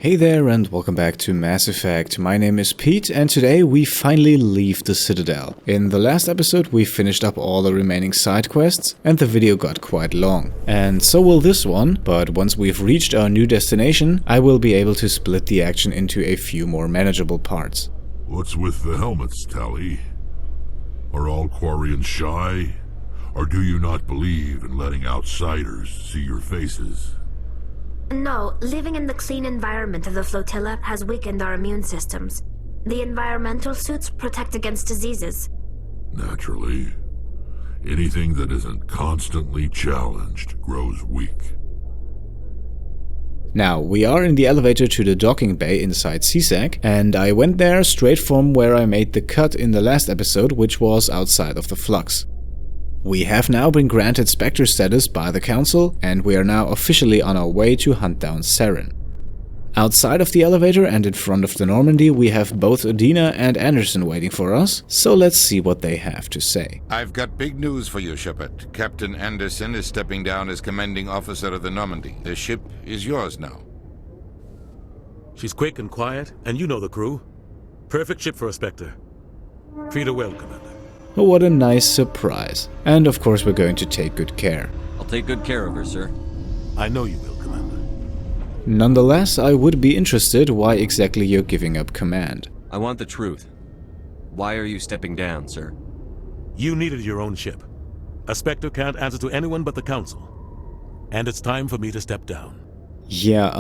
Hey there and welcome back to Mass Effect. My name is Pete and today we finally leave the Citadel. In the last episode we finished up all the remaining side quests and the video got quite long. And so will this one, but once we've reached our new destination, I will be able to split the action into a few more manageable parts. What's with the helmets, Tali? Are all Quarians shy? Or do you not believe in letting outsiders see your faces? No, living in the clean environment of the flotilla has weakened our immune systems. The environmental suits protect against diseases. Naturally. Anything that isn't constantly challenged grows weak. Now, we are in the elevator to the docking bay inside CSEC, and I went there straight from where I made the cut in the last episode, which was outside of the Flux. We have now been granted Spectre status by the Council, and we are now officially on our way to hunt down Saren. Outside of the elevator and in front of the Normandy, we have both Adina and Anderson waiting for us, so let's see what they have to say. I've got big news for you, Shepard. Captain Anderson is stepping down as commanding officer of the Normandy. The ship is yours now. She's quick and quiet, and you know the crew. Perfect ship for a Spectre. Treat her well, Commander. Oh, what a nice surprise. And of course we're going to take good care. I'll take good care of her, sir. I know you will, Commander. Nonetheless, I would be interested why exactly you're giving up command. I want the truth. Why are you stepping down, sir? You needed your own ship. A Spectre can't answer to anyone but the Council. And it's time for me to step down. Yeah,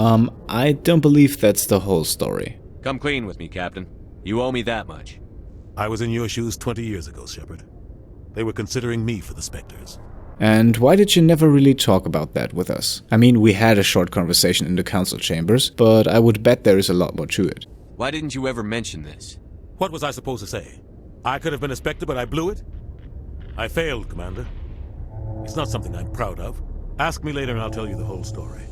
I don't believe that's the whole story. Come clean with me, Captain. You owe me that much. I was in your shoes 20 years ago, Shepard. They were considering me for the Spectres. And why did you never really talk about that with us? I mean, we had a short conversation in the council chambers, but I would bet there is a lot more to it. Why didn't you ever mention this? What was I supposed to say? I could have been a Spectre, but I blew it? I failed, Commander. It's not something I'm proud of. Ask me later and I'll tell you the whole story.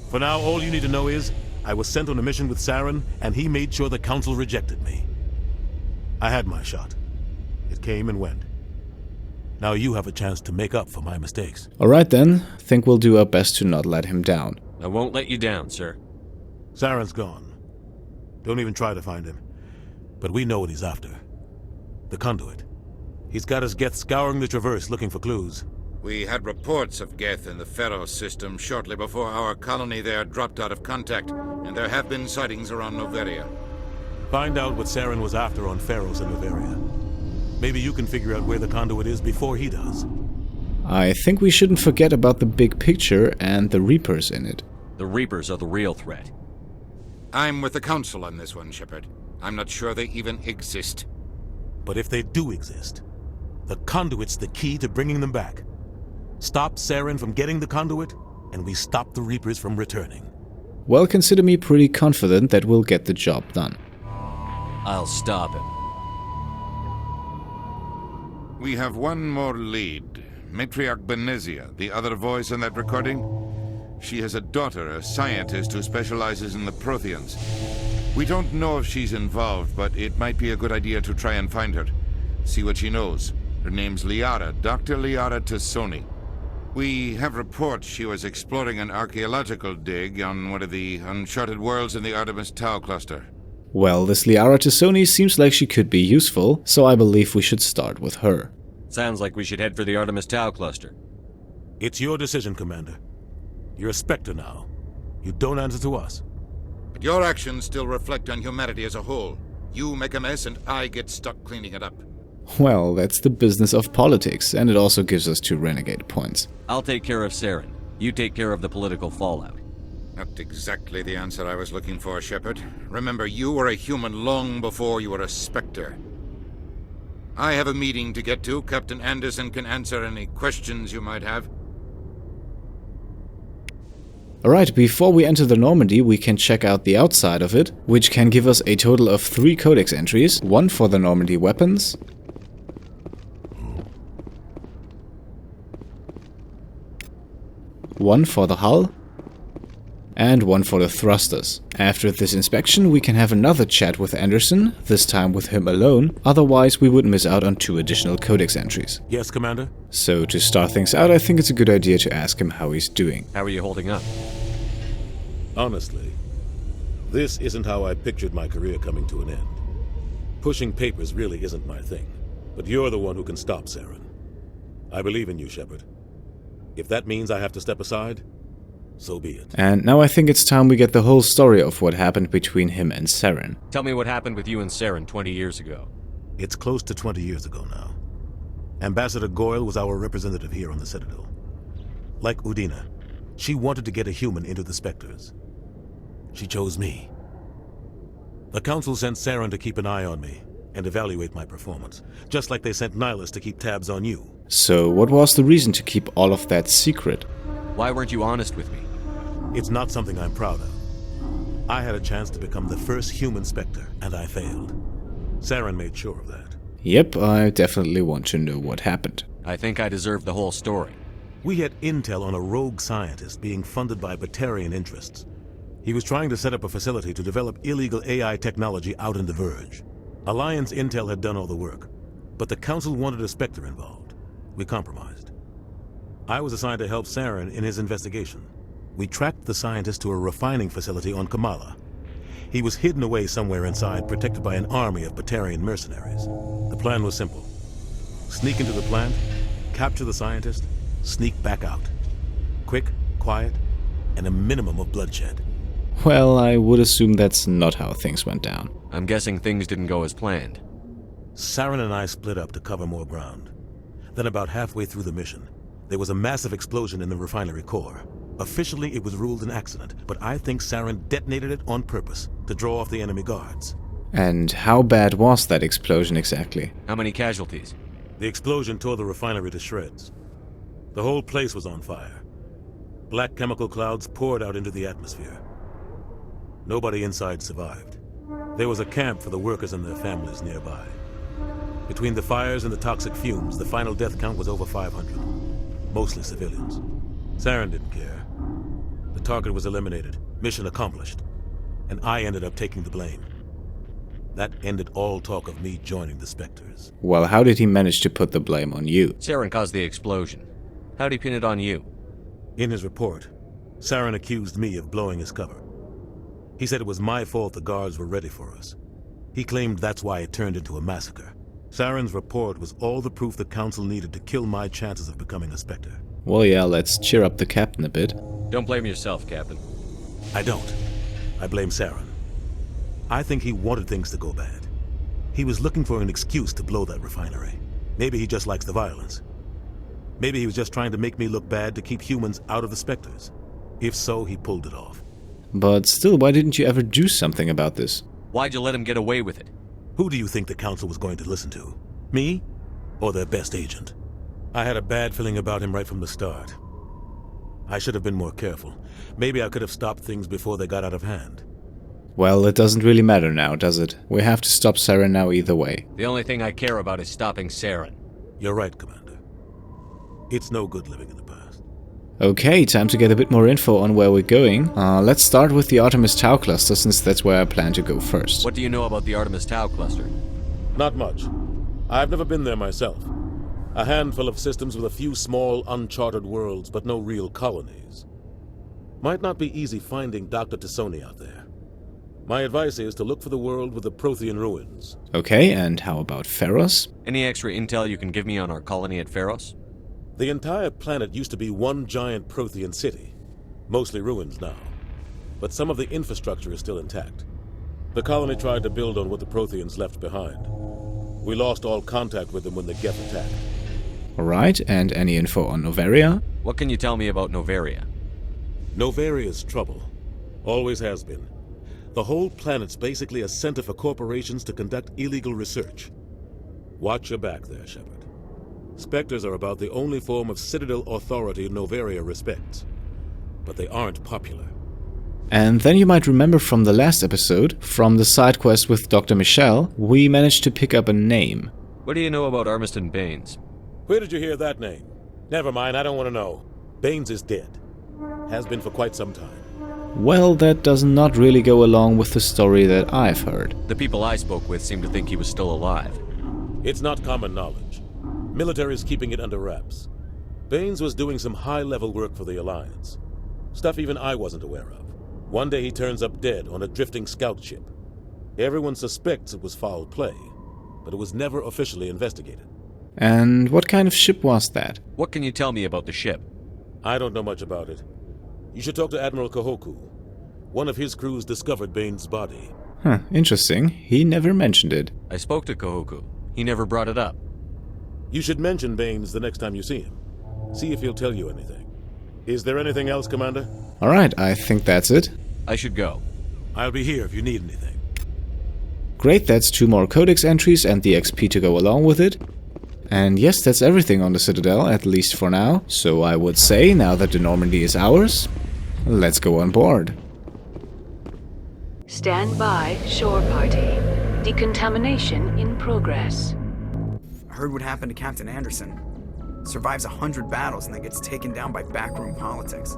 For now, all you need to know is, I was sent on a mission with Saren, and he made sure the Council rejected me. I had my shot. It came and went. Now you have a chance to make up for my mistakes. Alright then, think we'll do our best to not let him down. I won't let you down, sir. Saren's gone. Don't even try to find him. But we know what he's after. The conduit. He's got his Geth scouring the Traverse looking for clues. We had reports of Geth in the Pharos system shortly before our colony there dropped out of contact, and there have been sightings around Noveria. Find out what Saren was after on Pharos and Noveria. Maybe you can figure out where the conduit is before he does. I think we shouldn't forget about the big picture and the Reapers in it. The Reapers are the real threat. I'm with the Council on this one, Shepard. I'm not sure they even exist. But if they do exist, the conduit's the key to bringing them back. Stop Saren from getting the conduit, and we stop the Reapers from returning. Well, consider me pretty confident that we'll get the job done. I'll stop him. We have one more lead. Matriarch Benezia, the other voice in that recording. She has a daughter, a scientist who specializes in the Protheans. We don't know if she's involved, but it might be a good idea to try and find her. See what she knows. Her name's Liara, Dr. Liara Tassoni. We have reports she was exploring an archaeological dig on one of the uncharted worlds in the Artemis Tau Cluster. Well, this Liara Tassoni seems like she could be useful, so I believe we should start with her. Sounds like we should head for the Artemis Tau Cluster. It's your decision, Commander. You're a Spectre now. You don't answer to us. But your actions still reflect on humanity as a whole. You make a mess and I get stuck cleaning it up. Well, that's the business of politics, and it also gives us 2 renegade points. I'll take care of Saren. You take care of the political fallout. Not exactly the answer I was looking for, Shepard. Remember, you were a human long before you were a Spectre. I have a meeting to get to. Captain Anderson can answer any questions you might have. Alright, before we enter the Normandy, we can check out the outside of it, which can give us a total of 3 codex entries, 1 for the Normandy weapons, 1 for the hull, and 1 for the thrusters. After this inspection we can have another chat with Anderson, this time with him alone, otherwise we would miss out on 2 additional codex entries. Yes, Commander? So to start things out, I think it's a good idea to ask him how he's doing. How are you holding up? Honestly, This isn't how I pictured my career coming to an end. Pushing papers really isn't my thing, but you're the one who can stop Saren. I believe in you, Shepard. If that means I have to step aside, so be it. And now I think it's time we get the whole story of what happened between him and Saren. Tell me what happened with you and Saren 20 years ago. It's close to 20 years ago now. Ambassador Goyle was our representative here on the Citadel. Like Udina, she wanted to get a human into the Spectres. She chose me. The Council sent Saren to keep an eye on me and evaluate my performance, just like they sent Nihilus to keep tabs on you. So what was the reason to keep all of that secret? Why weren't you honest with me? It's not something I'm proud of. I had a chance to become the first human Spectre, and I failed. Saren made sure of that. Yep, I definitely want to know what happened. I think I deserve the whole story. We had intel on a rogue scientist being funded by Batarian interests. He was trying to set up a facility to develop illegal AI technology out in the Verge. Alliance intel had done all the work, but the Council wanted a Spectre involved. We compromised. I was assigned to help Saren in his investigation. We tracked the scientist to a refining facility on Kamala. He was hidden away somewhere inside, protected by an army of Batarian mercenaries. The plan was simple. Sneak into the plant, capture the scientist, sneak back out. Quick, quiet, and a minimum of bloodshed. Well, I would assume that's not how things went down. I'm guessing things didn't go as planned. Saren and I split up to cover more ground. Then about halfway through the mission, there was a massive explosion in the refinery core. Officially, it was ruled an accident, but I think Saren detonated it on purpose to draw off the enemy guards. And how bad was that explosion exactly? How many casualties? The explosion tore the refinery to shreds. The whole place was on fire. Black chemical clouds poured out into the atmosphere. Nobody inside survived. There was a camp for the workers and their families nearby. Between the fires and the toxic fumes, the final death count was over 500. Mostly civilians. Saren didn't care. The target was eliminated, mission accomplished, and I ended up taking the blame. That ended all talk of me joining the Spectres. Well, how did he manage to put the blame on you? Saren caused the explosion. How'd he pin it on you? In his report, Saren accused me of blowing his cover. He said it was my fault the guards were ready for us. He claimed that's why it turned into a massacre. Saren's report was all the proof the Council needed to kill my chances of becoming a Spectre. Well, yeah, let's cheer up the captain a bit. Don't blame yourself, Captain. I don't. I blame Saren. I think he wanted things to go bad. He was looking for an excuse to blow that refinery. Maybe he just likes the violence. Maybe he was just trying to make me look bad to keep humans out of the Spectres. If so, he pulled it off. But still, why didn't you ever do something about this? Why'd you let him get away with it? Who do you think the Council was going to listen to? Me? Or their best agent? I had a bad feeling about him right from the start. I should have been more careful. Maybe I could have stopped things before they got out of hand. Well, it doesn't really matter now, does it? We have to stop Saren now either way. The only thing I care about is stopping Saren. You're right, Commander. It's no good living in the past. Okay, time to get a bit more info on where we're going. Let's start with the Artemis Tau Cluster, since that's where I plan to go first. What do you know about the Artemis Tau Cluster? Not much. I've never been there myself. A handful of systems with a few small, uncharted worlds, but no real colonies. Might not be easy finding Dr. T'Soni out there. My advice is to look for the world with the Prothean ruins. Okay, and how about Pharos? Any extra intel you can give me on our colony at Pharos? The entire planet used to be one giant Prothean city. Mostly ruins now. But some of the infrastructure is still intact. The colony tried to build on what the Protheans left behind. We lost all contact with them when the Geth attacked. Alright, and any info on Noveria? What can you tell me about Noveria? Novaria's trouble. Always has been. The whole planet's basically a center for corporations to conduct illegal research. Watch your back there, Shepard. Spectres are about the only form of Citadel authority Noveria respects. But they aren't popular. And then you might remember from the last episode, from the side quest with Dr. Michelle, we managed to pick up a name. What do you know about Armiston Baines? Where did you hear that name? Never mind, I don't want to know. Baines is dead. Has been for quite some time. Well, that does not really go along with the story that I've heard. The people I spoke with seemed to think he was still alive. It's not common knowledge. Military's keeping it under wraps. Baines was doing some high-level work for the Alliance. Stuff even I wasn't aware of. One day he turns up dead on a drifting scout ship. Everyone suspects it was foul play, but it was never officially investigated. And what kind of ship was that? What can you tell me about the ship? I don't know much about it. You should talk to Admiral Kahoku. One of his crews discovered Bane's body. Huh, interesting. He never mentioned it. I spoke to Kahoku. He never brought it up. You should mention Bane's the next time you see him. See if he'll tell you anything. Is there anything else, Commander? Alright, I think that's it. I should go. I'll be here if you need anything. Great, that's 2 more codex entries and the XP to go along with it. And yes, that's everything on the Citadel, at least for now. So I would say, now that the Normandy is ours, let's go on board. Stand by, shore party. Decontamination in progress. I heard what happened to Captain Anderson. Survives 100 battles and then gets taken down by backroom politics.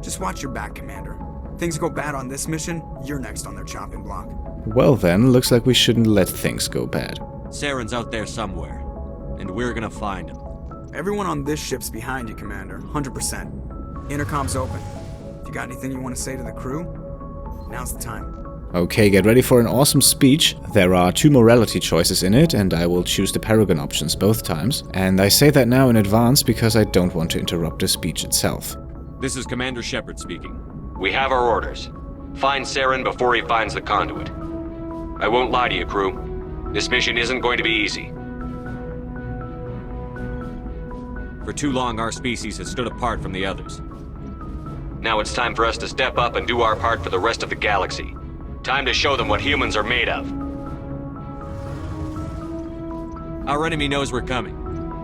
Just watch your back, Commander. Things go bad on this mission, you're next on their chopping block. Well then, looks like we shouldn't let things go bad. Saren's out there somewhere, and we're gonna find him. Everyone on this ship's behind you, Commander. 100%. Intercom's open. If you got anything you want to say to the crew, now's the time. Okay, get ready for an awesome speech. There are 2 morality choices in it, and I will choose the Paragon options both times. And I say that now in advance because I don't want to interrupt the speech itself. This is Commander Shepard speaking. We have our orders. Find Saren before he finds the conduit. I won't lie to you, crew. This mission isn't going to be easy. For too long, our species has stood apart from the others. Now it's time for us to step up and do our part for the rest of the galaxy. Time to show them what humans are made of. Our enemy knows we're coming.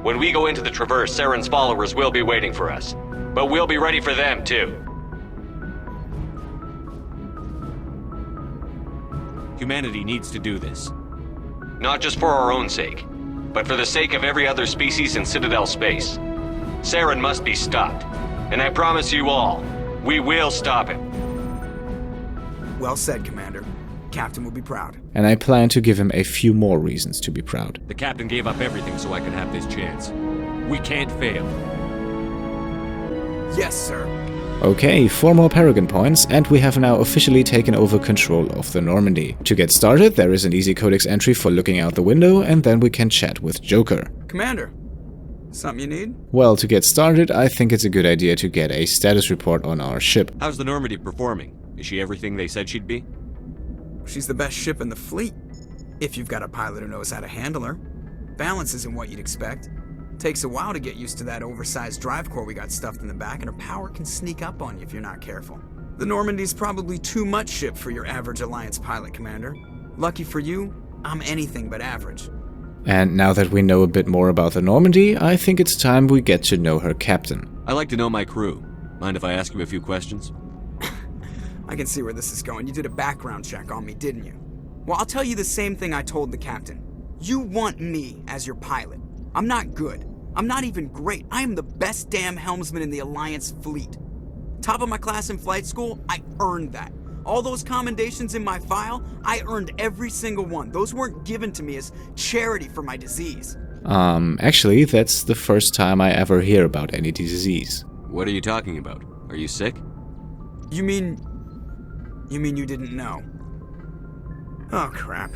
When we go into the Traverse, Saren's followers will be waiting for us. But we'll be ready for them, too. Humanity needs to do this. Not just for our own sake, but for the sake of every other species in Citadel space. Saren must be stopped. And I promise you all, we will stop him. Well said, Commander. Captain will be proud. And I plan to give him a few more reasons to be proud. The captain gave up everything so I could have this chance. We can't fail. Yes, sir. Okay, 4 more Paragon points, and we have now officially taken over control of the Normandy. To get started, there is an easy codex entry for looking out the window, and then we can chat with Joker. Commander, something you need? Well, to get started, I think it's a good idea to get a status report on our ship. How's the Normandy performing? Is she everything they said she'd be? She's the best ship in the fleet. If you've got a pilot who knows how to handle her. Balance isn't what you'd expect. Takes a while to get used to that oversized drive core we got stuffed in the back, and her power can sneak up on you if you're not careful. The Normandy's probably too much ship for your average Alliance pilot, Commander. Lucky for you, I'm anything but average. And now that we know a bit more about the Normandy, I think it's time we get to know her captain. I like to know my crew. Mind if I ask you a few questions? I can see where this is going. You did a background check on me, didn't you? Well, I'll tell you the same thing I told the captain. You want me as your pilot. I'm not good. I'm not even great. I am the best damn helmsman in the Alliance fleet. Top of my class in flight school, I earned that. All those commendations in my file, I earned every single one. Those weren't given to me as charity for my disease. Actually, that's the first time I ever hear about any disease. What are you talking about? Are you sick? You mean you didn't know? Oh, crap.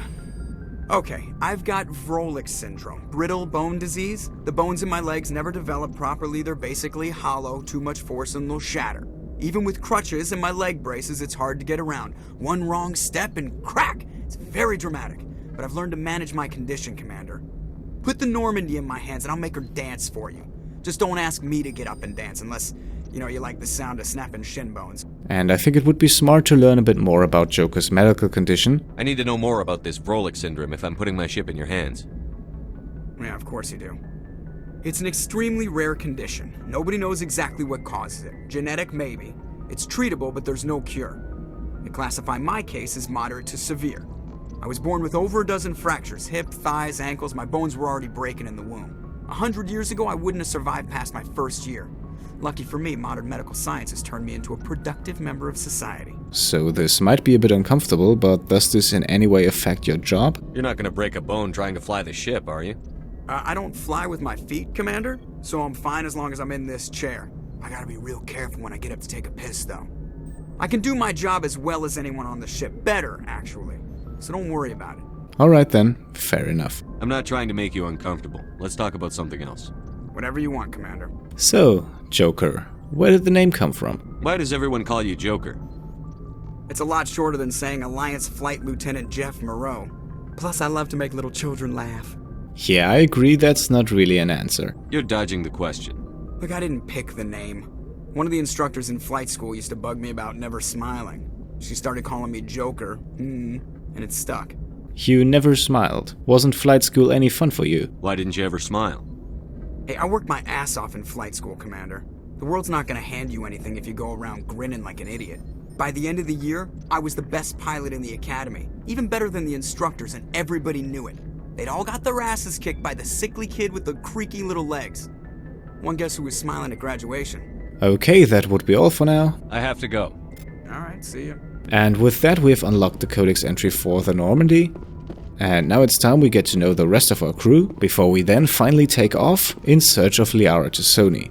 Okay, I've got Wrex syndrome, brittle bone disease. The bones in my legs never develop properly. They're basically hollow, too much force and they'll shatter. Even with crutches and my leg braces, it's hard to get around. One wrong step and crack! It's very dramatic. But I've learned to manage my condition, Commander. Put the Normandy in my hands and I'll make her dance for you. Just don't ask me to get up and dance unless, you like the sound of snapping shin bones. And I think it would be smart to learn a bit more about Joker's medical condition. I need to know more about this Wrex syndrome if I'm putting my ship in your hands. Yeah, of course you do. It's an extremely rare condition. Nobody knows exactly what causes it. Genetic, maybe. It's treatable, but there's no cure. They classify my case as moderate to severe. I was born with over a dozen fractures, hip, thighs, ankles. My bones were already breaking in the womb. 100 years ago, I wouldn't have survived past my first year. Lucky for me, modern medical science has turned me into a productive member of society. So this might be a bit uncomfortable, but does this in any way affect your job? You're not going to break a bone trying to fly the ship, are you? I don't fly with my feet, Commander, so I'm fine as long as I'm in this chair. I gotta be real careful when I get up to take a piss, though. I can do my job as well as anyone on the ship. Better, actually. So don't worry about it. Alright then, fair enough. I'm not trying to make you uncomfortable. Let's talk about something else. Whatever you want, Commander. So, Joker, where did the name come from? Why does everyone call you Joker? It's a lot shorter than saying Alliance Flight Lieutenant Jeff Moreau. Plus, I love to make little children laugh. Yeah, I agree that's not really an answer. You're dodging the question. Look, I didn't pick the name. One of the instructors in flight school used to bug me about never smiling. She started calling me Joker, and it stuck. You never smiled. Wasn't flight school any fun for you? Why didn't you ever smile? Hey, I worked my ass off in flight school, Commander. The world's not gonna hand you anything if you go around grinning like an idiot. By the end of the year, I was the best pilot in the academy. Even better than the instructors, and everybody knew it. They'd all got their asses kicked by the sickly kid with the creaky little legs. One guess who was smiling at graduation? Okay, that would be all for now. I have to go. Alright, see ya. And with that, we've unlocked the codex entry for the Normandy. And now it's time we get to know the rest of our crew, before we then finally take off in search of Liara to Sony.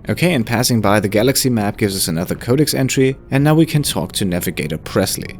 Okay, and passing by the galaxy map gives us another codex entry, and now we can talk to Navigator Pressley.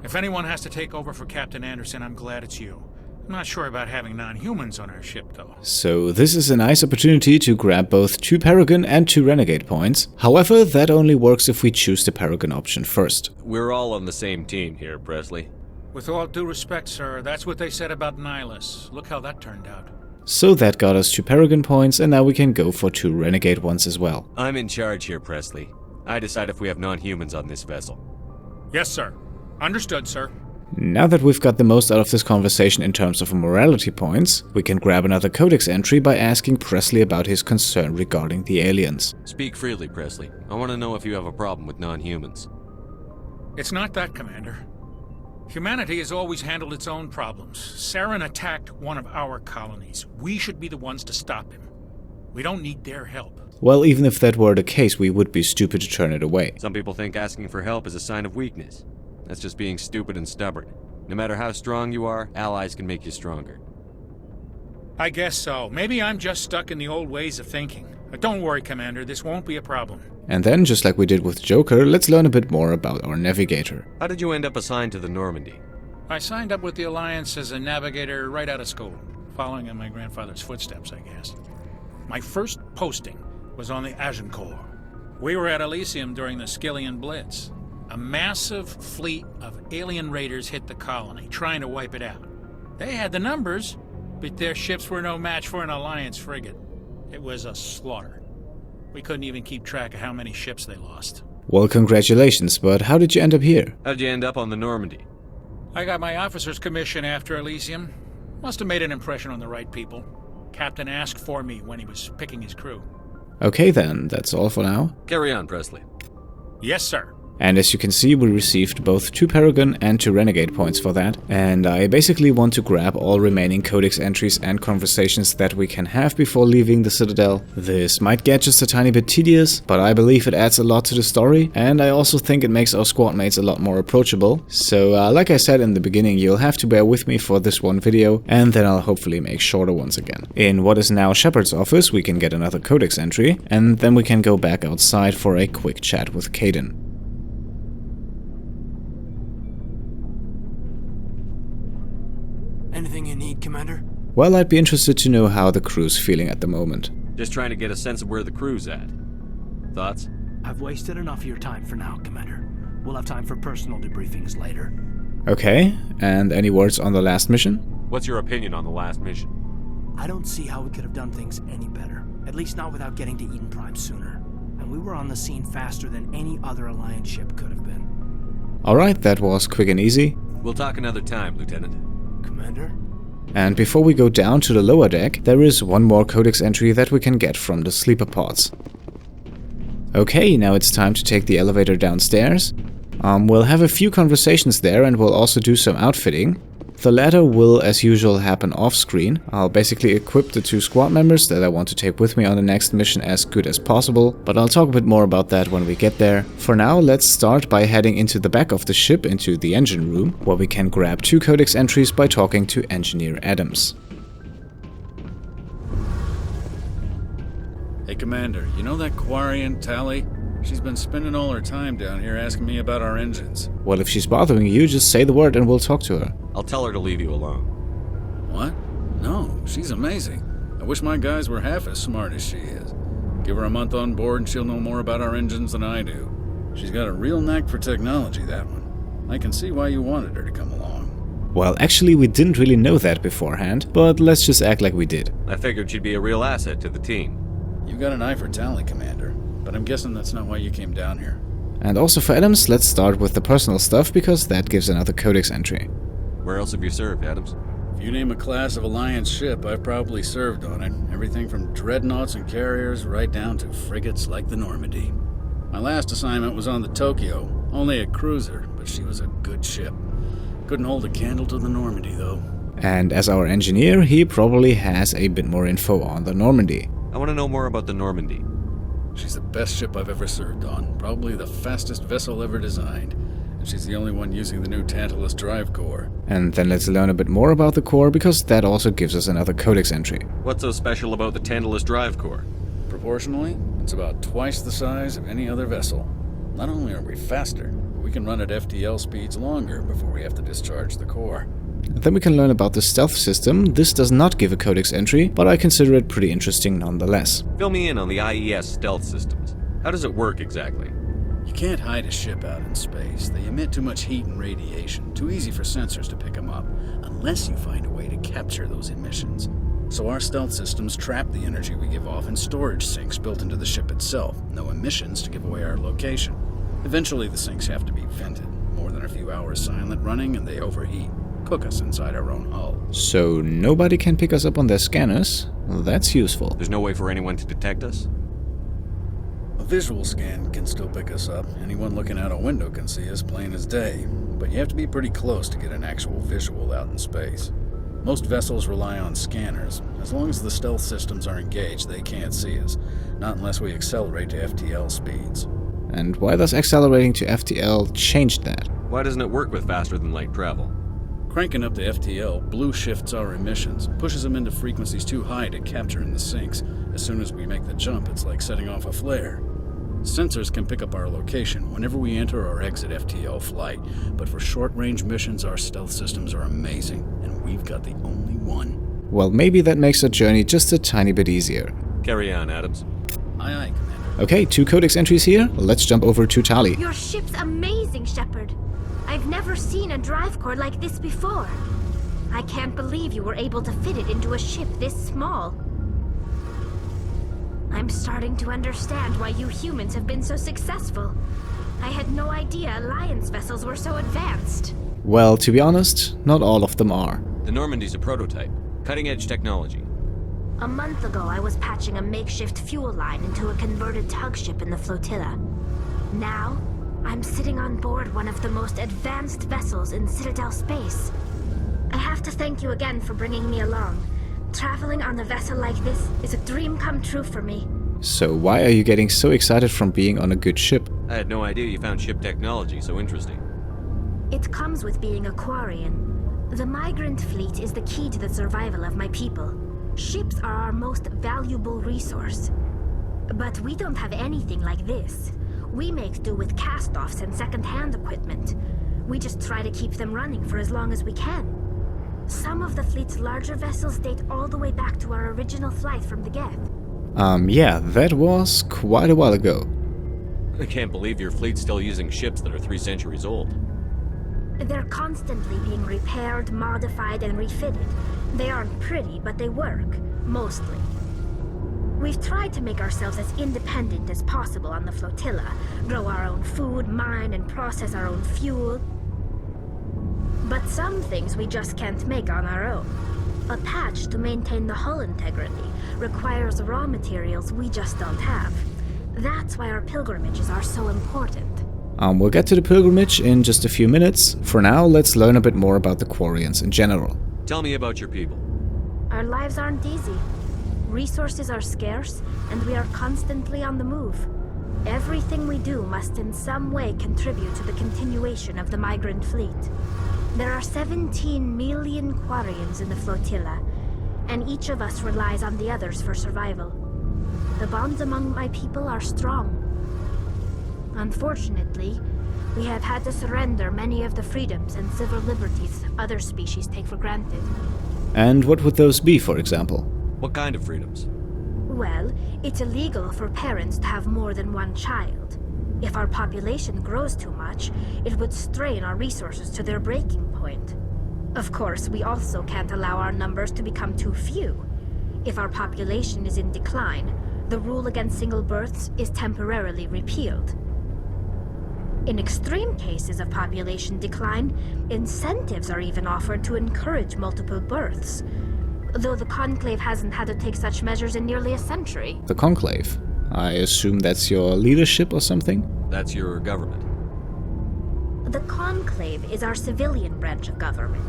If anyone has to take over for Captain Anderson, I'm glad it's you. I'm not sure about having non-humans on our ship, though. So this is a nice opportunity to grab both 2 Paragon and 2 Renegade points. However, that only works if we choose the Paragon option first. We're all on the same team here, Pressley. With all due respect, sir, that's what they said about Nihilus. Look how that turned out. So that got us 2 Paragon points, and now we can go for 2 Renegade ones as well. I'm in charge here, Pressley. I decide if we have non-humans on this vessel. Yes, sir. Understood, sir. Now that we've got the most out of this conversation in terms of morality points, we can grab another codex entry by asking Pressley about his concern regarding the aliens. Speak freely, Pressley. I want to know if you have a problem with non-humans. It's not that, Commander. Humanity has always handled its own problems. Saren attacked one of our colonies. We should be the ones to stop him. We don't need their help. Well, even if that were the case, we would be stupid to turn it away. Some people think asking for help is a sign of weakness. That's just being stupid and stubborn. No matter how strong you are, allies can make you stronger. I guess so. Maybe I'm just stuck in the old ways of thinking. But don't worry, Commander, this won't be a problem. And then, just like we did with Joker, let's learn a bit more about our Navigator. How did you end up assigned to the Normandy? I signed up with the Alliance as a navigator right out of school, following in my grandfather's footsteps, I guess. My first posting was on the Agincourt. We were at Elysium during the Skillian Blitz. A massive fleet of alien raiders hit the colony, trying to wipe it out. They had the numbers, but their ships were no match for an Alliance frigate. It was a slaughter. We couldn't even keep track of how many ships they lost. Well, congratulations, but how did you end up here? How did you end up on the Normandy? I got my officer's commission after Elysium. Must have made an impression on the right people. Captain asked for me when he was picking his crew. Okay then, that's all for now. Carry on, Pressley. Yes, sir. And as you can see, we received both 2 Paragon and 2 Renegade points for that. And I basically want to grab all remaining codex entries and conversations that we can have before leaving the Citadel. This might get just a tiny bit tedious, but I believe it adds a lot to the story, and I also think it makes our squad mates a lot more approachable. So like I said in the beginning, you'll have to bear with me for this one video, and then I'll hopefully make shorter ones again. In what is now Shepard's office, we can get another codex entry, and then we can go back outside for a quick chat with Kaidan. Anything you need, Commander? Well, I'd be interested to know how the crew's feeling at the moment. Just trying to get a sense of where the crew's at. Thoughts? I've wasted enough of your time for now, Commander. We'll have time for personal debriefings later. Okay, and any words on the last mission? What's your opinion on the last mission? I don't see how we could have done things any better. At least not without getting to Eden Prime sooner. And we were on the scene faster than any other Alliance ship could have been. Alright, that was quick and easy. We'll talk another time, Lieutenant. Commander? And before we go down to the lower deck, there is one more codex entry that we can get from the sleeper pods. Okay, now it's time to take the elevator downstairs. We'll have a few conversations there, and we'll also do some outfitting. The latter will, as usual, happen off-screen. I'll basically equip the 2 squad members that I want to take with me on the next mission as good as possible, but I'll talk a bit more about that when we get there. For now, let's start by heading into the back of the ship, into the engine room, where we can grab 2 codex entries by talking to Engineer Adams. Hey, Commander, you know that Quarian, Tali? She's been spending all her time down here asking me about our engines. Well, if she's bothering you, just say the word and we'll talk to her. I'll tell her to leave you alone. What? No, she's amazing. I wish my guys were half as smart as she is. Give her a month on board and she'll know more about our engines than I do. She's got a real knack for technology, that one. I can see why you wanted her to come along. Well, actually, we didn't really know that beforehand, but let's just act like we did. I figured she'd be a real asset to the team. You got an eye for Tali, Commander, but I'm guessing that's not why you came down here. And also for Adams, let's start with the personal stuff, because that gives another codex entry. Where else have you served, Adams? If you name a class of Alliance ship, I've probably served on it. Everything from dreadnoughts and carriers right down to frigates like the Normandy. My last assignment was on the Tokyo, only a cruiser, but she was a good ship. Couldn't hold a candle to the Normandy, though. And as our engineer, he probably has a bit more info on the Normandy. I want to know more about the Normandy. She's the best ship I've ever served on, probably the fastest vessel ever designed. And she's the only one using the new Tantalus drive core. And then let's learn a bit more about the core, because that also gives us another codex entry. What's so special about the Tantalus drive core? Proportionally, it's about twice the size of any other vessel. Not only are we faster, but we can run at FTL speeds longer before we have to discharge the core. Then we can learn about the stealth system. This does not give a codex entry, but I consider it pretty interesting nonetheless. Fill me in on the IES stealth systems. How does it work exactly? You can't hide a ship out in space. They emit too much heat and radiation, too easy for sensors to pick them up, unless you find a way to capture those emissions. So our stealth systems trap the energy we give off in storage sinks built into the ship itself. No emissions to give away our location. Eventually the sinks have to be vented. More than a few hours silent running and they overheat. Cook us inside our own hull. So nobody can pick us up on their scanners? That's useful. There's no way for anyone to detect us? A visual scan can still pick us up. Anyone looking out a window can see us plain as day. But you have to be pretty close to get an actual visual out in space. Most vessels rely on scanners. As long as the stealth systems are engaged, they can't see us. Not unless we accelerate to FTL speeds. And why does accelerating to FTL change that? Why doesn't it work with faster than light travel? Cranking up to FTL blue shifts our emissions, pushes them into frequencies too high to capture in the sinks. As soon as we make the jump, it's like setting off a flare. Sensors can pick up our location whenever we enter or exit FTL flight, but for short-range missions, our stealth systems are amazing, and we've got the only one. Well, maybe that makes our journey just a tiny bit easier. Carry on, Adams. Aye, aye, Commander. Okay, 2 codex entries here. Let's jump over to Tali. Your ship's amazing, Shepard. I've never seen a drive core like this before. I can't believe you were able to fit it into a ship this small. I'm starting to understand why you humans have been so successful. I had no idea Alliance vessels were so advanced. Well, to be honest, not all of them are. The Normandy's a prototype. Cutting-edge technology. A month ago, I was patching a makeshift fuel line into a converted tug ship in the flotilla. Now, I'm sitting on board one of the most advanced vessels in Citadel space. I have to thank you again for bringing me along. Traveling on a vessel like this is a dream come true for me. So why are you getting so excited from being on a good ship? I had no idea you found ship technology so interesting. It comes with being a Quarian. The migrant fleet is the key to the survival of my people. Ships are our most valuable resource. But we don't have anything like this. We make do with cast-offs and second-hand equipment. We just try to keep them running for as long as we can. Some of the fleet's larger vessels date all the way back to our original flight from the Geth. Yeah, that was quite a while ago. I can't believe your fleet's still using ships that are 3 centuries old. They're constantly being repaired, modified, and refitted. They aren't pretty, but they work, mostly. We've tried to make ourselves as independent as possible on the flotilla, grow our own food, mine and process our own fuel. But some things we just can't make on our own. A patch to maintain the hull integrity requires raw materials we just don't have. That's why our pilgrimages are so important. We'll get to the pilgrimage in just a few minutes. For now, let's learn a bit more about the Quarians in general. Tell me about your people. Our lives aren't easy. Resources are scarce, and we are constantly on the move. Everything we do must in some way contribute to the continuation of the migrant fleet. There are 17 million Quarians in the flotilla, and each of us relies on the others for survival. the bonds among my people are strong. Unfortunately, we have had to surrender many of the freedoms and civil liberties other species take for granted. And what would those be, for example? What kind of freedoms? Well, it's illegal for parents to have more than one child. If our population grows too much, it would strain our resources to their breaking point. Of course, we also can't allow our numbers to become too few. If our population is in decline, the rule against single births is temporarily repealed. In extreme cases of population decline, incentives are even offered to encourage multiple births, though the Conclave hasn't had to take such measures in nearly a century. The Conclave? I assume that's your leadership or something? That's your government. The Conclave is our civilian branch of government.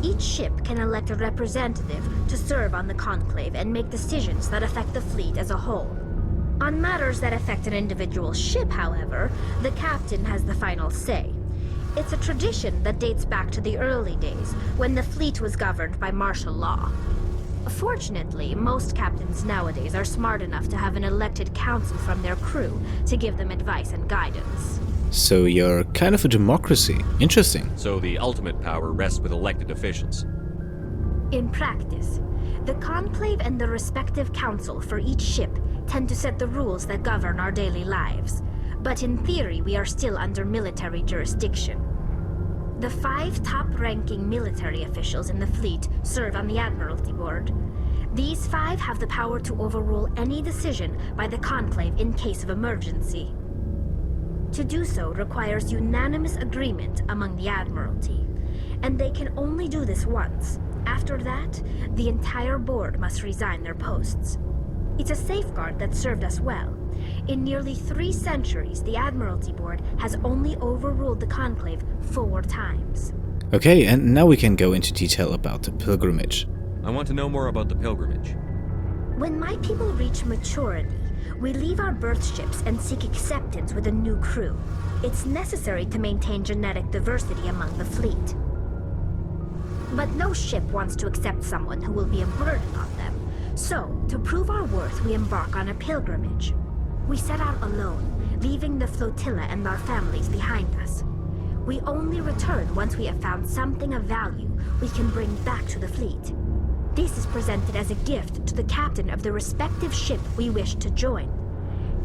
Each ship can elect a representative to serve on the Conclave and make decisions that affect the fleet as a whole. On matters that affect an individual ship, however, the captain has the final say. It's a tradition that dates back to the early days, when the fleet was governed by martial law. Fortunately, most captains nowadays are smart enough to have an elected council from their crew to give them advice and guidance. So you're kind of a democracy. Interesting. So the ultimate power rests with elected officials. In practice, the Conclave and the respective council for each ship tend to set the rules that govern our daily lives. But in theory, we are still under military jurisdiction. The 5 top-ranking military officials in the fleet serve on the Admiralty Board. These 5 have the power to overrule any decision by the Conclave in case of emergency. To do so requires unanimous agreement among the Admiralty, and they can only do this once. After that, the entire board must resign their posts. It's a safeguard that served us well. In nearly 3 centuries, the Admiralty Board has only overruled the Conclave 4 times. Okay, and now we can go into detail about the pilgrimage. I want to know more about the pilgrimage. When my people reach maturity, we leave our birth ships and seek acceptance with a new crew. It's necessary to maintain genetic diversity among the fleet. But no ship wants to accept someone who will be a burden on them. So, to prove our worth, we embark on a pilgrimage. We set out alone, leaving the flotilla and our families behind us. We only return once we have found something of value we can bring back to the fleet. This is presented as a gift to the captain of the respective ship we wish to join.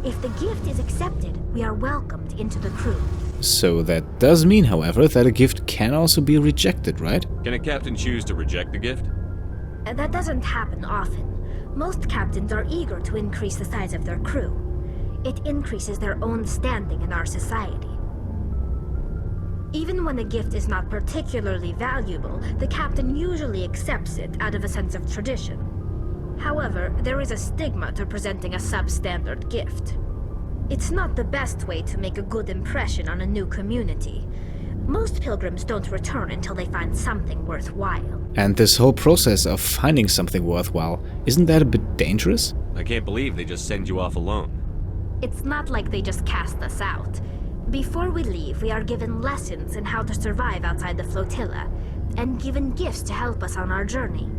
If the gift is accepted, we are welcomed into the crew. So that does mean, however, that a gift can also be rejected, right? Can a captain choose to reject the gift? That doesn't happen often. Most captains are eager to increase the size of their crew. It increases their own standing in our society. Even when a gift is not particularly valuable, the captain usually accepts it out of a sense of tradition. However, there is a stigma to presenting a substandard gift. It's not the best way to make a good impression on a new community. Most pilgrims don't return until they find something worthwhile. And this whole process of finding something worthwhile, isn't that a bit dangerous? I can't believe they just send you off alone. It's not like they just cast us out. Before we leave, we are given lessons in how to survive outside the flotilla, and given gifts to help us on our journey.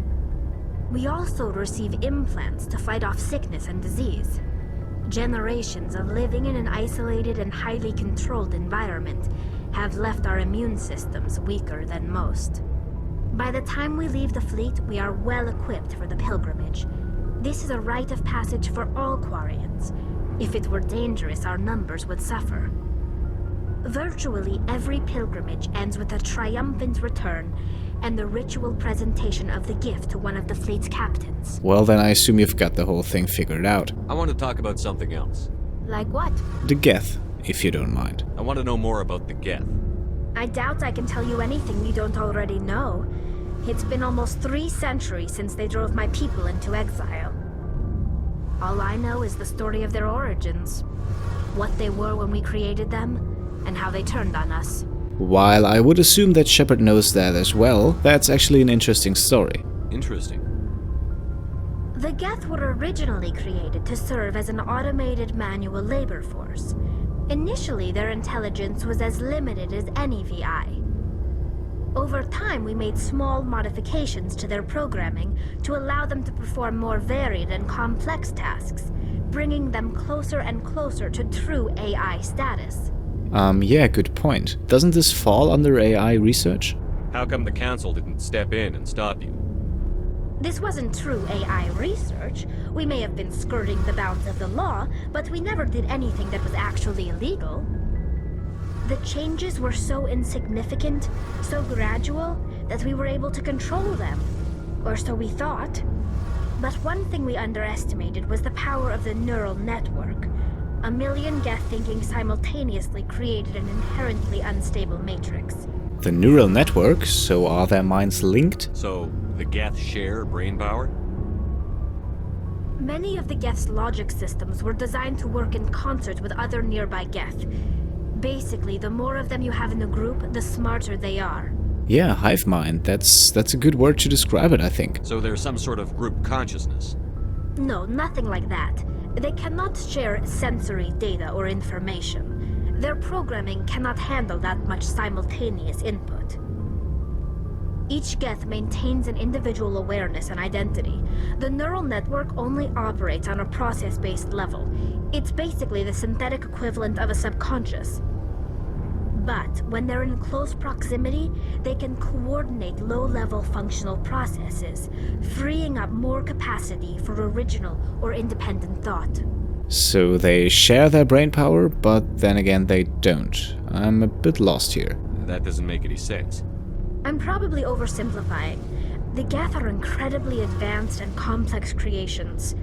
We also receive implants to fight off sickness and disease. Generations of living in an isolated and highly controlled environment have left our immune systems weaker than most. By the time we leave the fleet, we are well equipped for the pilgrimage. This is a rite of passage for all Quarians. If it were dangerous, our numbers would suffer. Virtually every pilgrimage ends with a triumphant return and the ritual presentation of the gift to one of the fleet's captains. Well, then I assume you've got the whole thing figured out. I want to talk about something else. Like what? The Geth, if you don't mind. I want to know more about the Geth. I doubt I can tell you anything you don't already know. It's been almost 3 centuries since they drove my people into exile. All I know is the story of their origins, what they were when we created them, and how they turned on us. While I would assume that Shepard knows that as well, that's actually an interesting story. Interesting. The Geth were originally created to serve as an automated manual labor force. Initially, their intelligence was as limited as any VI. Over time, we made small modifications to their programming to allow them to perform more varied and complex tasks. bringing them closer and closer to true AI status. Yeah, good point. Doesn't this fall under AI research? How come the Council didn't step in and stop you? This wasn't true AI research. We may have been skirting the bounds of the law, but we never did anything that was actually illegal. The changes were so insignificant, so gradual, that we were able to control them. Or so we thought. But one thing we underestimated was the power of the neural network. A million Geth thinking simultaneously created an inherently unstable matrix. The neural network, so are their minds linked? So, the Geth share brain power? Many of the Geth's logic systems were designed to work in concert with other nearby Geth. Basically, the more of them you have in the group, the smarter they are. Yeah, hive mind. That's a good word to describe it, I think. So there's some sort of group consciousness? No, nothing like that. They cannot share sensory data or information. Their programming cannot handle that much simultaneous input. Each Geth maintains an individual awareness and identity. The neural network only operates on a process-based level. It's basically the synthetic equivalent of a subconscious. But when they're in close proximity, they can coordinate low-level functional processes, freeing up more capacity for original or independent thought. So they share their brain power, but then again they don't. I'm a bit lost here. That doesn't make any sense. I'm probably oversimplifying. The Geth are incredibly advanced and complex creations.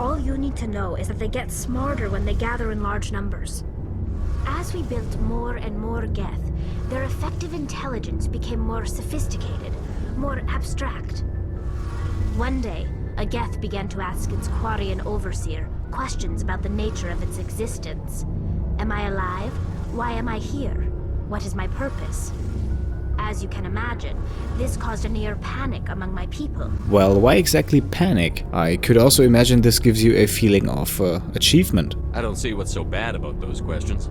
All you need to know is that they get smarter when they gather in large numbers. As we built more and more Geth, their effective intelligence became more sophisticated, more abstract. One day, a Geth began to ask its Quarian overseer questions about the nature of its existence. Am I alive? Why am I here? What is my purpose? As you can imagine, this caused a near panic among my people. Well, why exactly panic? I could also imagine this gives you a feeling of achievement. I don't see what's so bad about those questions.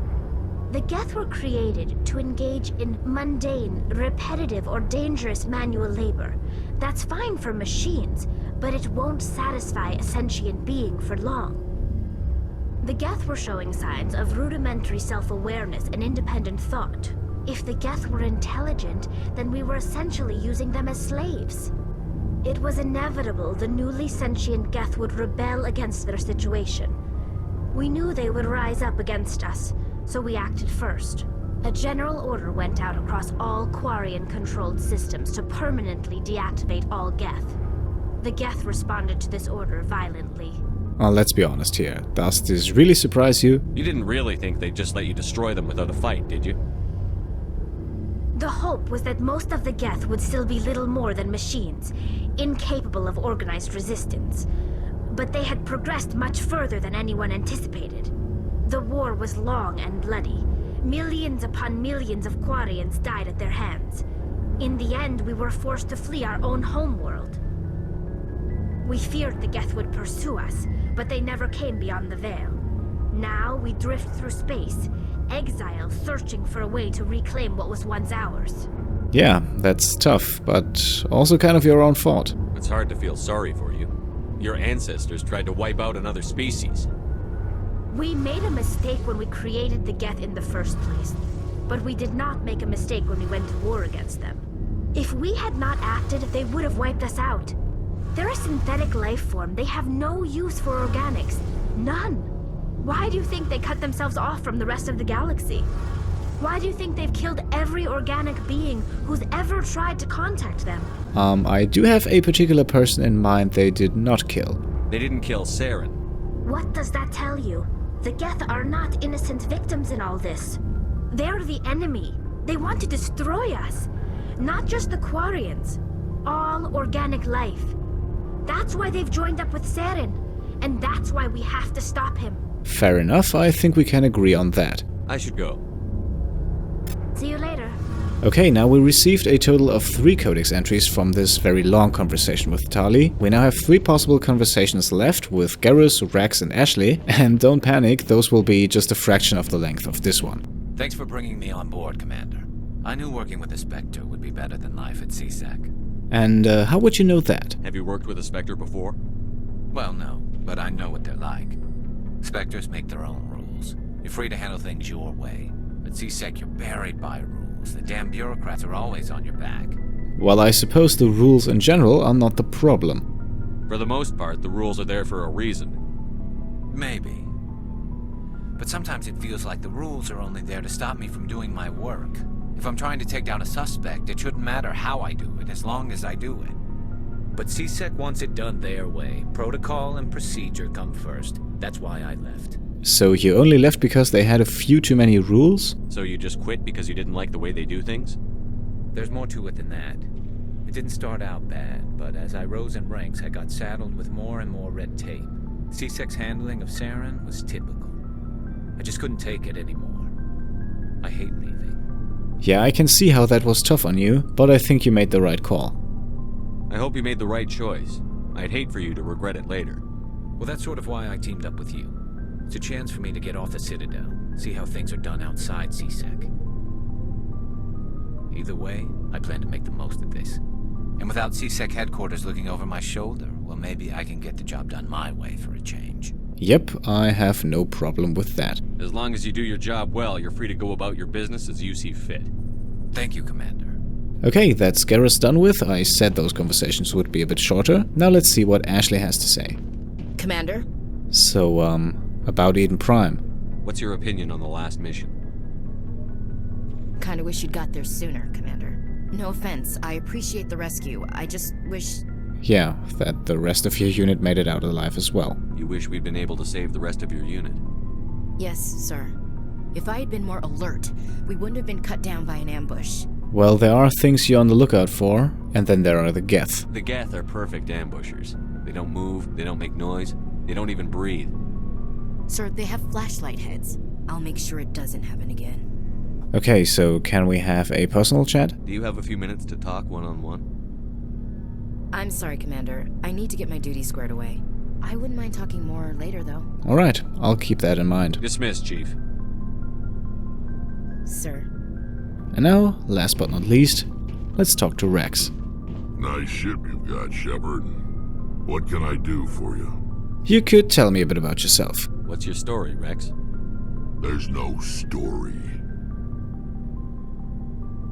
The Geth were created to engage in mundane, repetitive, or dangerous manual labor. That's fine for machines, but it won't satisfy a sentient being for long. The Geth were showing signs of rudimentary self-awareness and independent thought. If the Geth were intelligent, then we were essentially using them as slaves. It was inevitable the newly sentient Geth would rebel against their situation. We knew they would rise up against us, so we acted first. A general order went out across all Quarian-controlled systems to permanently deactivate all Geth. The Geth responded to this order violently. Well, let's be honest here. Does this really surprise you? You didn't really think they'd just let you destroy them without a fight, did you? The hope was that most of the Geth would still be little more than machines, incapable of organized resistance. But they had progressed much further than anyone anticipated. The war was long and bloody. Millions upon millions of Quarians died at their hands. In the end, we were forced to flee our own homeworld. We feared the Geth would pursue us, but they never came beyond the Veil. Now we drift through space, exile, searching for a way to reclaim what was once ours. Yeah, that's tough, but also kind of your own fault. It's hard to feel sorry for you. Your ancestors tried to wipe out another species. We made a mistake when we created the Geth in the first place, but we did not make a mistake when we went to war against them. If we had not acted, they would have wiped us out. They're a synthetic life form. They have no use for organics. None. Why do you think they cut themselves off from the rest of the galaxy? Why do you think they've killed every organic being who's ever tried to contact them? I do have a particular person in mind they did not kill. They didn't kill Saren. What does that tell you? The Geth are not innocent victims in all this. They're the enemy. They want to destroy us. Not just the Quarians. All organic life. That's why they've joined up with Saren. And that's why we have to stop him. Fair enough, I think we can agree on that. I should go. See you later. Okay, now we received a total of 3 codex entries from this very long conversation with Tali. We now have 3 possible conversations left with Garrus, Wrex and Ashley, and don't panic, those will be just a fraction of the length of this one. Thanks for bringing me on board, Commander. I knew working with a Spectre would be better than life at CSAC. And how would you know that? Have you worked with a Spectre before? Well, no. but I know what they're like. Spectres make their own rules. You're free to handle things your way. At C-Sec, you're buried by rules. The damn bureaucrats are always on your back. Well, I suppose the rules in general are not the problem. For the most part, the rules are there for a reason. Maybe. But sometimes it feels like the rules are only there to stop me from doing my work. If I'm trying to take down a suspect, it shouldn't matter how I do it, as long as I do it. But C-Sec wants it done their way. Protocol and procedure come first. That's why I left. So you only left because they had a few too many rules? So you just quit because you didn't like the way they do things? There's more to it than that. It didn't start out bad, but as I rose in ranks, I got saddled with more and more red tape. C-Sec's handling of Saren was typical. I just couldn't take it anymore. I hate leaving. Yeah, I can see how that was tough on you, but I think you made the right call. I hope you made the right choice. I'd hate for you to regret it later. Well, that's sort of why I teamed up with you. It's a chance for me to get off the Citadel, see how things are done outside C-Sec. Either way, I plan to make the most of this. And without C-Sec headquarters looking over my shoulder, well, maybe I can get the job done my way for a change. Yep, I have no problem with that. As long as you do your job well, you're free to go about your business as you see fit. Thank you, Commander. Okay, that's Garrus done with. I said those conversations would be a bit shorter. Now let's see what Ashley has to say. Commander? So, about Eden Prime. What's your opinion on the last mission? Kinda wish you'd got there sooner, Commander. No offense, I appreciate the rescue. I just wish... Yeah, that the rest of your unit made it out alive as well. You wish we'd been able to save the rest of your unit? Yes, sir. If I had been more alert, we wouldn't have been cut down by an ambush. Well, there are things you're on the lookout for, and then there are the Geth. The Geth are perfect ambushers. They don't move, they don't make noise, they don't even breathe. Sir, they have flashlight heads. I'll make sure it doesn't happen again. Okay, so can we have a personal chat? Do you have a few minutes to talk one-on-one? I'm sorry, Commander. I need to get my duties squared away. I wouldn't mind talking more later, though. Alright, I'll keep that in mind. Dismissed, Chief. Sir. And now, last but not least, let's talk to Wrex. Nice ship you've got, Shepard. What can I do for you? You could tell me a bit about yourself. What's your story, Wrex? There's no story.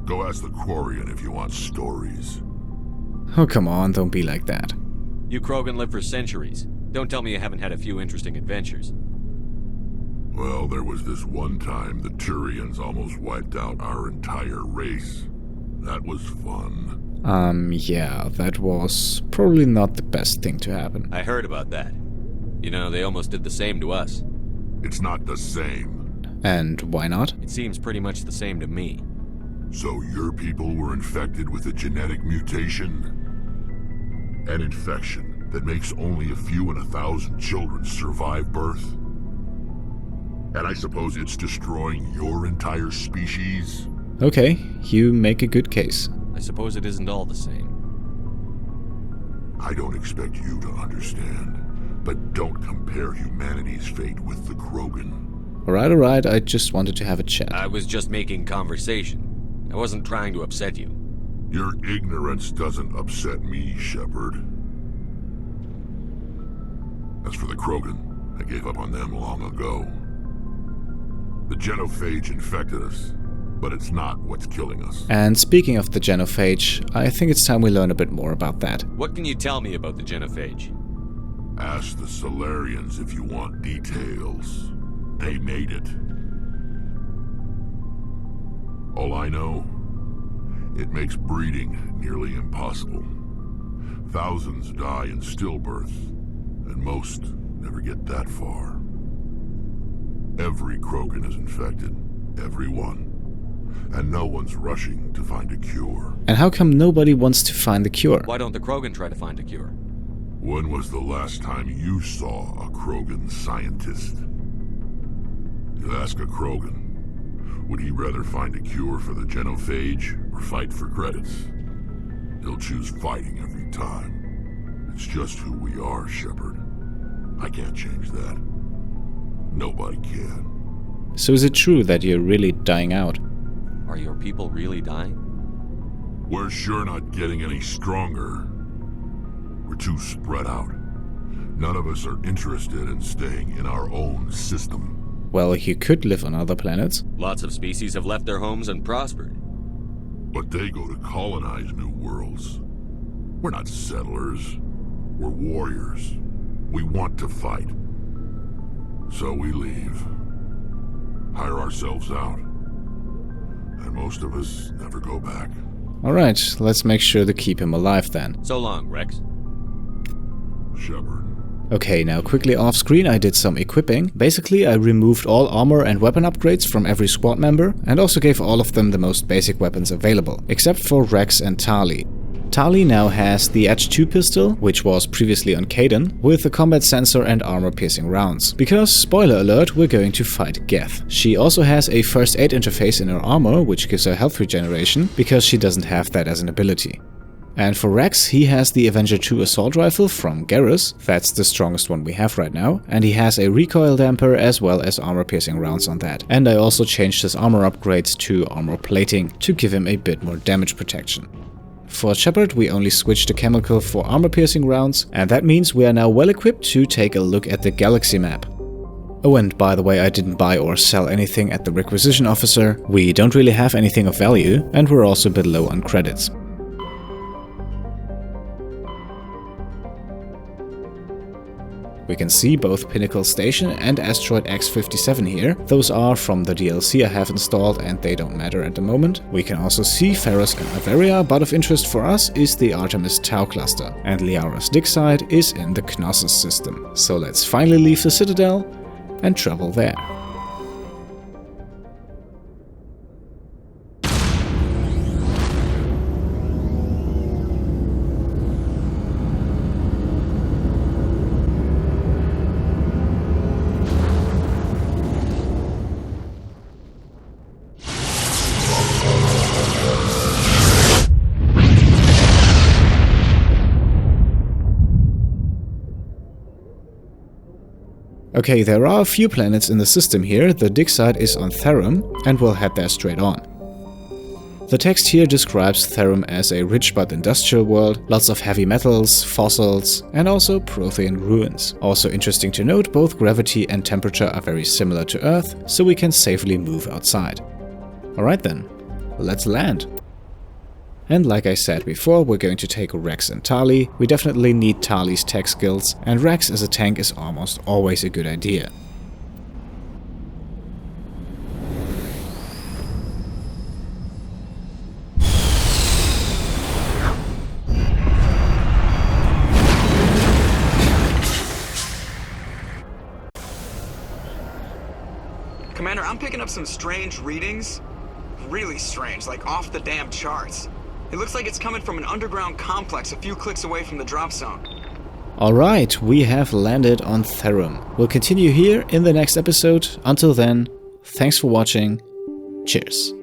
Go ask the Quarian if you want stories. Oh, come on, don't be like that. You Krogan live for centuries. Don't tell me you haven't had a few interesting adventures. Well, there was this one time the Turians almost wiped out our entire race. That was fun. Yeah, that was probably not the best thing to happen. I heard about that. You know, they almost did the same to us. It's not the same. And why not? It seems pretty much the same to me. So your people were infected with a genetic mutation? An infection that makes only a few in 1,000 children survive birth? And I suppose it's destroying your entire species? Okay, you make a good case. I suppose it isn't all the same. I don't expect you to understand, but don't compare humanity's fate with the Krogan. Alright, I just wanted to have a chat. I was just making conversation. I wasn't trying to upset you. Your ignorance doesn't upset me, Shepard. As for the Krogan, I gave up on them long ago. The genophage infected us, but it's not what's killing us. And speaking of the genophage, I think it's time we learn a bit more about that. What can you tell me about the genophage? Ask the Solarians if you want details. They made it. All I know, it makes breeding nearly impossible. Thousands die in stillbirth, and most never get that far. Every Krogan is infected, every one. And no one's rushing to find a cure. And how come nobody wants to find the cure? Why don't the Krogan try to find a cure? When was the last time you saw a Krogan scientist? You ask a Krogan, would he rather find a cure for the genophage or fight for credits? He'll choose fighting every time. It's just who we are, Shepard. I can't change that. Nobody can. So is it true that you're really dying out? Are your people really dying? We're sure not getting any stronger. We're too spread out. None of us are interested in staying in our own system. Well, you could live on other planets. Lots of species have left their homes and prospered. But they go to colonize new worlds. We're not settlers. We're warriors. We want to fight. So we leave. Hire ourselves out. And most of us never go back. Alright, let's make sure to keep him alive then. So long, Wrex. Shepard. Okay, now quickly off screen I did some equipping. Basically I removed all armor and weapon upgrades from every squad member and also gave all of them the most basic weapons available, except for Wrex and Tali. Tali now has the Edge 2 pistol, which was previously on Kaidan, with a combat sensor and armor-piercing rounds. Because, spoiler alert, we're going to fight Geth. She also has a first aid interface in her armor, which gives her health regeneration, because she doesn't have that as an ability. And for Wrex, he has the Avenger 2 assault rifle from Garrus, that's the strongest one we have right now, and he has a recoil damper as well as armor-piercing rounds on that. And I also changed his armor upgrades to armor plating to give him a bit more damage protection. For Shepard, we only switched the chemical for armor-piercing rounds, and that means we are now well equipped to take a look at the galaxy map. Oh, and by the way, I didn't buy or sell anything at the Requisition Officer. We don't really have anything of value, and we're also a bit low on credits. We can see both Pinnacle Station and Asteroid X-57 here. Those are from the DLC I have installed and they don't matter at the moment. We can also see Ferros and Averia, but of interest for us is the Artemis Tau Cluster. And Liara's dig site is in the Knossos system. So let's finally leave the Citadel and travel there. Okay, there are a few planets in the system here. The dig site is on Therum, and we'll head there straight on. The text here describes Therum as a rich but industrial world, lots of heavy metals, fossils, and also Prothean ruins. Also interesting to note, both gravity and temperature are very similar to Earth, so we can safely move outside. Alright then, let's land. And like I said before, we're going to take Wrex and Tali. We definitely need Tali's tech skills, and Wrex as a tank is almost always a good idea. Commander, I'm picking up some strange readings. Really strange, like off the damn charts. It looks like it's coming from an underground complex a few clicks away from the drop zone. Alright, we have landed on Therum. We'll continue here in the next episode. Until then, thanks for watching. Cheers.